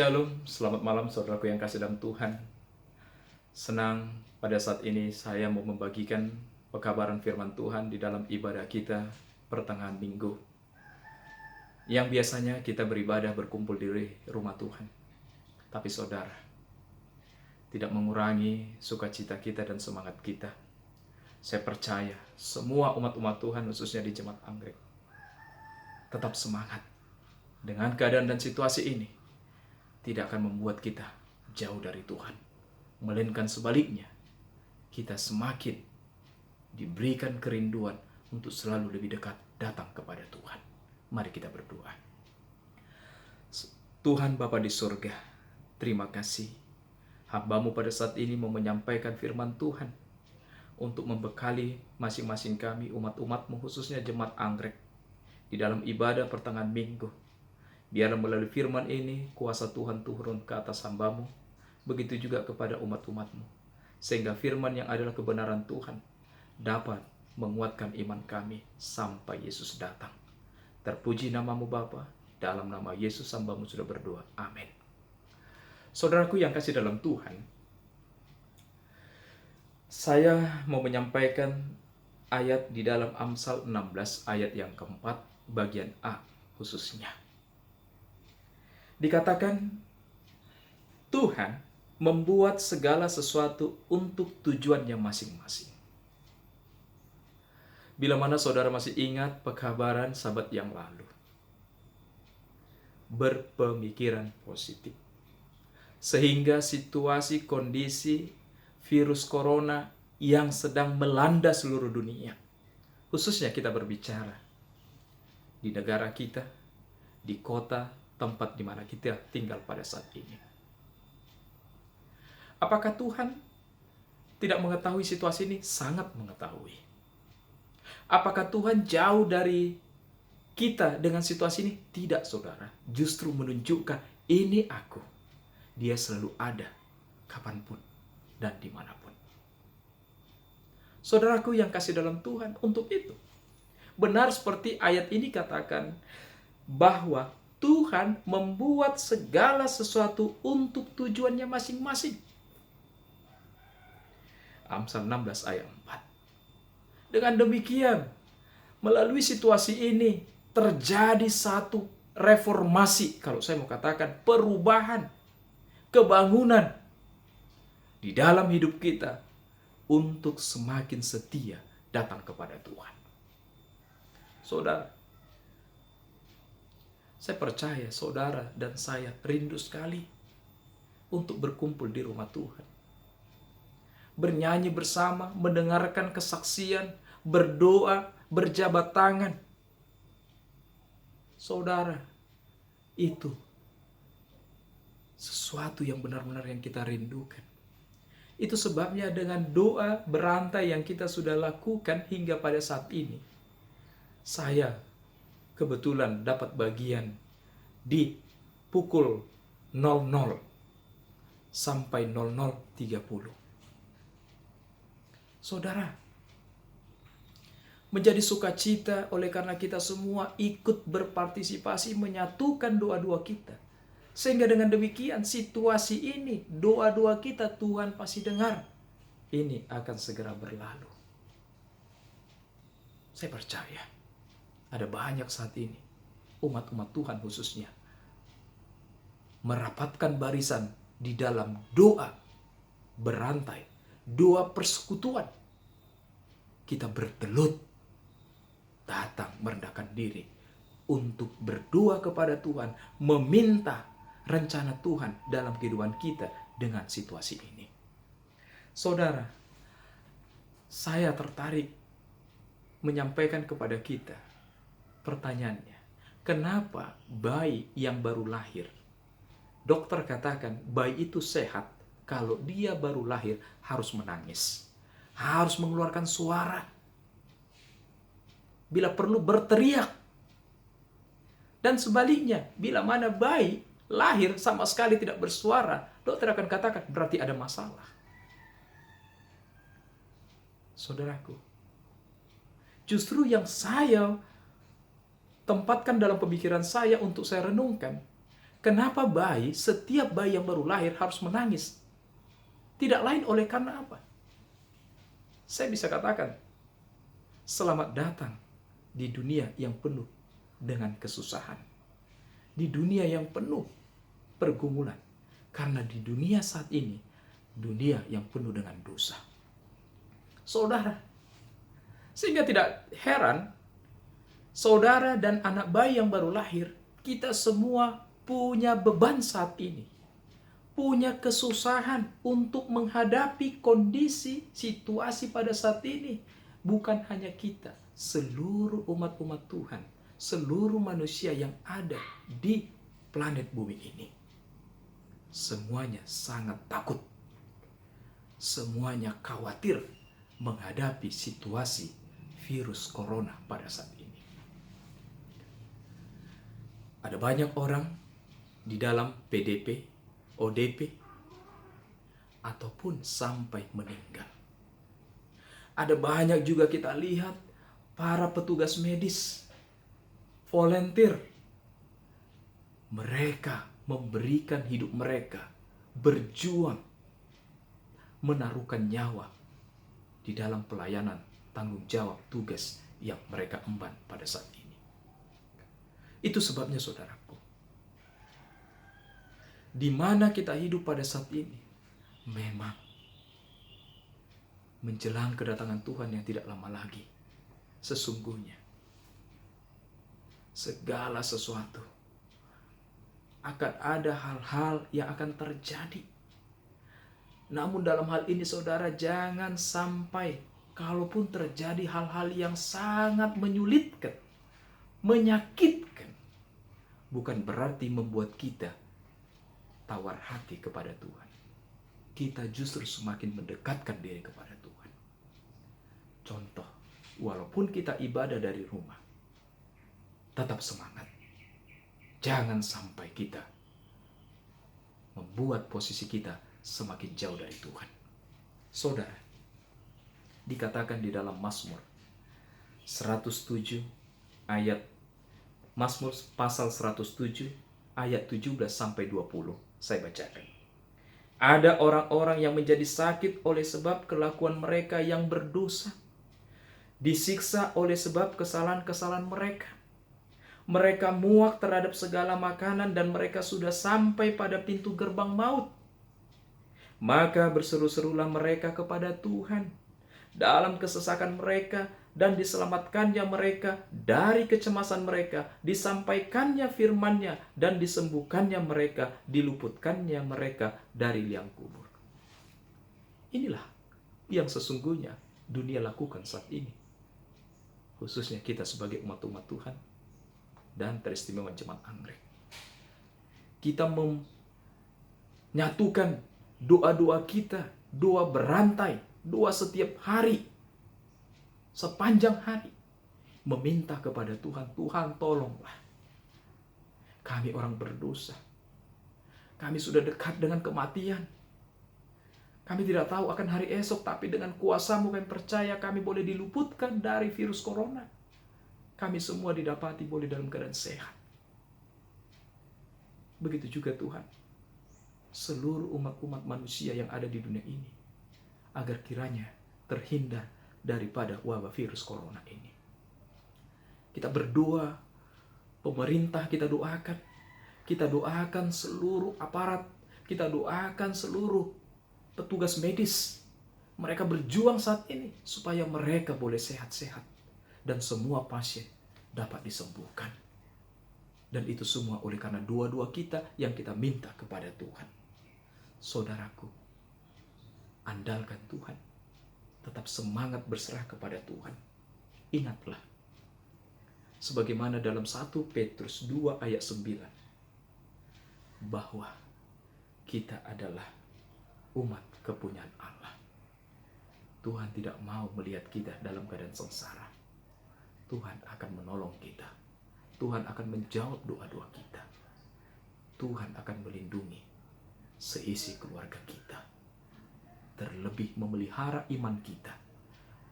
Shalom, selamat malam saudaraku yang kasih dalam Tuhan. Senang pada saat ini saya mau membagikan pekabaran firman Tuhan di dalam ibadah kita pertengahan minggu. Yang biasanya kita beribadah berkumpul di rumah Tuhan. Tapi saudara, tidak mengurangi sukacita kita dan semangat kita. Saya percaya semua umat-umat Tuhan khususnya di Jemaat Anggrek tetap semangat dengan keadaan dan situasi ini. Tidak akan membuat kita jauh dari Tuhan. Melainkan sebaliknya, kita semakin diberikan kerinduan untuk selalu lebih dekat datang kepada Tuhan. Mari kita berdoa. Tuhan Bapa di surga, terima kasih. Hamba-Mu pada saat ini mau menyampaikan firman Tuhan untuk membekali masing-masing kami, umat-umat-Mu khususnya Jemaat Anggrek di dalam ibadah pertengahan minggu. Biarlah melalui firman ini, kuasa Tuhan turun ke atas hamba-Mu, begitu juga kepada umat-umat-Mu. Sehingga firman yang adalah kebenaran Tuhan dapat menguatkan iman kami sampai Yesus datang. Terpuji nama-Mu Bapa, dalam nama Yesus hamba-Mu sudah berdoa. Amin. Saudaraku yang kasih dalam Tuhan, saya mau menyampaikan ayat di dalam Amsal 16 ayat yang keempat, bagian A khususnya. Dikatakan, Tuhan membuat segala sesuatu untuk tujuannya masing-masing. Bila mana saudara masih ingat pekabaran sahabat yang lalu, berpemikiran positif. Sehingga situasi kondisi virus corona yang sedang melanda seluruh dunia, khususnya kita berbicara di negara kita, di kota, tempat di mana kita tinggal pada saat ini. Apakah Tuhan tidak mengetahui situasi ini? Sangat mengetahui. Apakah Tuhan jauh dari kita dengan situasi ini? Tidak, saudara. Justru menunjukkan, ini aku. Dia selalu ada, kapanpun dan dimanapun. Saudaraku yang kasih dalam Tuhan, untuk itu, benar seperti ayat ini katakan, bahwa Tuhan membuat segala sesuatu untuk tujuannya masing-masing. Amsal 16 ayat 4. Dengan demikian, melalui situasi ini terjadi satu reformasi, kalau saya mau katakan perubahan, kebangunan di dalam hidup kita untuk semakin setia datang kepada Tuhan. Saudara, saya percaya saudara dan saya rindu sekali untuk berkumpul di rumah Tuhan. Bernyanyi bersama, mendengarkan kesaksian, berdoa, berjabat tangan. Saudara, itu sesuatu yang benar-benar yang kita rindukan. Itu sebabnya dengan doa berantai yang kita sudah lakukan hingga pada saat ini, saya kebetulan dapat bagian di pukul 00 sampai 00.30. Saudara, menjadi sukacita oleh karena kita semua ikut berpartisipasi menyatukan doa-doa kita. Sehingga dengan demikian situasi ini, doa-doa kita Tuhan pasti dengar. Ini akan segera berlalu. Saya percaya ada banyak saat ini umat-umat Tuhan khususnya merapatkan barisan di dalam doa berantai, doa persekutuan. Kita bertelut datang merendahkan diri untuk berdoa kepada Tuhan, meminta rencana Tuhan dalam kehidupan kita dengan situasi ini. Saudara, saya tertarik menyampaikan kepada kita pertanyaannya, kenapa bayi yang baru lahir, dokter katakan bayi itu sehat kalau dia baru lahir harus menangis, harus mengeluarkan suara, bila perlu berteriak. Dan sebaliknya, bila mana bayi lahir sama sekali tidak bersuara, dokter akan katakan berarti ada masalah. Saudaraku, justru yang saya tempatkan dalam pemikiran saya untuk saya renungkan, Kenapa setiap bayi yang baru lahir harus menangis? Tidak lain oleh karena apa? Saya bisa katakan, selamat datang di dunia yang penuh dengan kesusahan. Di dunia yang penuh pergumulan. Karena di dunia saat ini, dunia yang penuh dengan dosa. Saudara, sehingga tidak heran, saudara dan anak bayi yang baru lahir, kita semua punya beban saat ini. Punya kesusahan untuk menghadapi kondisi, situasi pada saat ini. Bukan hanya kita, seluruh umat-umat Tuhan, seluruh manusia yang ada di planet bumi ini. Semuanya sangat takut. Semuanya khawatir menghadapi situasi virus corona pada saat ini. Ada banyak orang di dalam PDP, ODP, ataupun sampai meninggal. Ada banyak juga kita lihat para petugas medis, volunteer. Mereka memberikan hidup mereka, berjuang, menaruhkan nyawa di dalam pelayanan tanggung jawab tugas yang mereka emban pada saat ini. Itu sebabnya saudaraku, di mana kita hidup pada saat ini, memang menjelang kedatangan Tuhan yang tidak lama lagi, sesungguhnya segala sesuatu akan ada hal-hal yang akan terjadi. Namun dalam hal ini saudara, jangan sampai kalaupun terjadi hal-hal yang sangat menyulitkan, menyakitkan, bukan berarti membuat kita tawar hati kepada Tuhan. Kita justru semakin mendekatkan diri kepada Tuhan. Contoh, walaupun kita ibadah dari rumah, tetap semangat. Jangan sampai kita membuat posisi kita semakin jauh dari Tuhan. Saudara, dikatakan di dalam Mazmur 107 ayat Mazmur pasal 107 ayat 17 sampai 20. Saya bacakan. Ada orang-orang yang menjadi sakit oleh sebab kelakuan mereka yang berdosa, disiksa oleh sebab kesalahan-kesalahan mereka. Mereka muak terhadap segala makanan dan mereka sudah sampai pada pintu gerbang maut. Maka berseru-serulah mereka kepada Tuhan dalam kesesakan mereka, dan diselamatkannya mereka dari kecemasan mereka, disampaikannya firman-Nya dan disembuhkannya mereka, diluputkannya mereka dari liang kubur. Inilah yang sesungguhnya dunia lakukan saat ini, khususnya kita sebagai umat-umat Tuhan dan teristimewa Jemaat Anggrek. Kita menyatukan doa-doa kita, doa berantai, doa setiap hari, sepanjang hari, meminta kepada Tuhan, Tuhan tolonglah. Kami orang berdosa. Kami sudah dekat dengan kematian. Kami tidak tahu akan hari esok, tapi dengan kuasa-Mu kami percaya kami boleh diluputkan dari virus corona. Kami semua didapati boleh dalam keadaan sehat. Begitu juga Tuhan, seluruh umat-umat manusia yang ada di dunia ini, agar kiranya terhindar daripada wabah virus corona ini. Kita berdoa, pemerintah kita doakan seluruh aparat, kita doakan seluruh petugas medis. Mereka berjuang saat ini supaya mereka boleh sehat-sehat dan semua pasien dapat disembuhkan. Dan itu semua oleh karena doa-doa kita yang kita minta kepada Tuhan. Saudaraku, andalkan Tuhan. Tetap semangat berserah kepada Tuhan. Ingatlah, sebagaimana dalam 1 Petrus 2 ayat 9, bahwa kita adalah umat kepunyaan Allah. Tuhan tidak mau melihat kita dalam keadaan sengsara. Tuhan akan menolong kita. Tuhan akan menjawab doa-doa kita. Tuhan akan melindungi seisi keluarga kita. Terlebih memelihara iman kita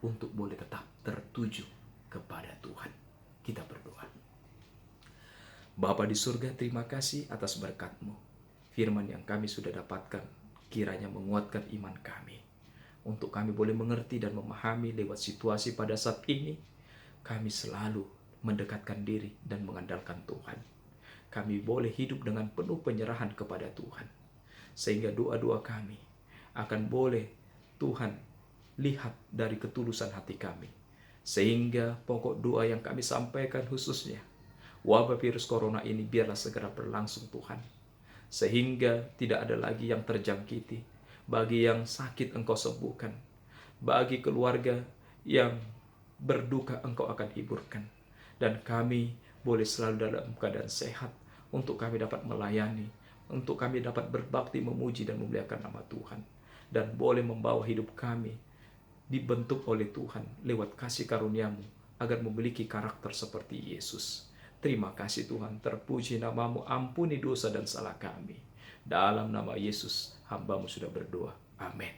untuk boleh tetap tertuju kepada Tuhan. Kita berdoa. Bapa di surga, terima kasih atas berkat-Mu. Firman yang kami sudah dapatkan, kiranya menguatkan iman kami. Untuk kami boleh mengerti dan memahami lewat situasi pada saat ini, kami selalu mendekatkan diri dan mengandalkan Tuhan. Kami boleh hidup dengan penuh penyerahan kepada Tuhan. Sehingga doa-doa kami akan boleh Tuhan lihat dari ketulusan hati kami. Sehingga pokok doa yang kami sampaikan khususnya, wabah virus corona ini biarlah segera berlangsung Tuhan. Sehingga tidak ada lagi yang terjangkiti. Bagi yang sakit Engkau sembuhkan. Bagi keluarga yang berduka Engkau akan hiburkan. Dan kami boleh selalu dalam keadaan sehat untuk kami dapat melayani, untuk kami dapat berbakti, memuji dan memuliakan nama Tuhan. Dan boleh membawa hidup kami dibentuk oleh Tuhan lewat kasih karunia-Mu agar memiliki karakter seperti Yesus. Terima kasih Tuhan, terpuji nama-Mu, ampuni dosa dan salah kami. Dalam nama Yesus, hamba-Mu sudah berdoa. Amin.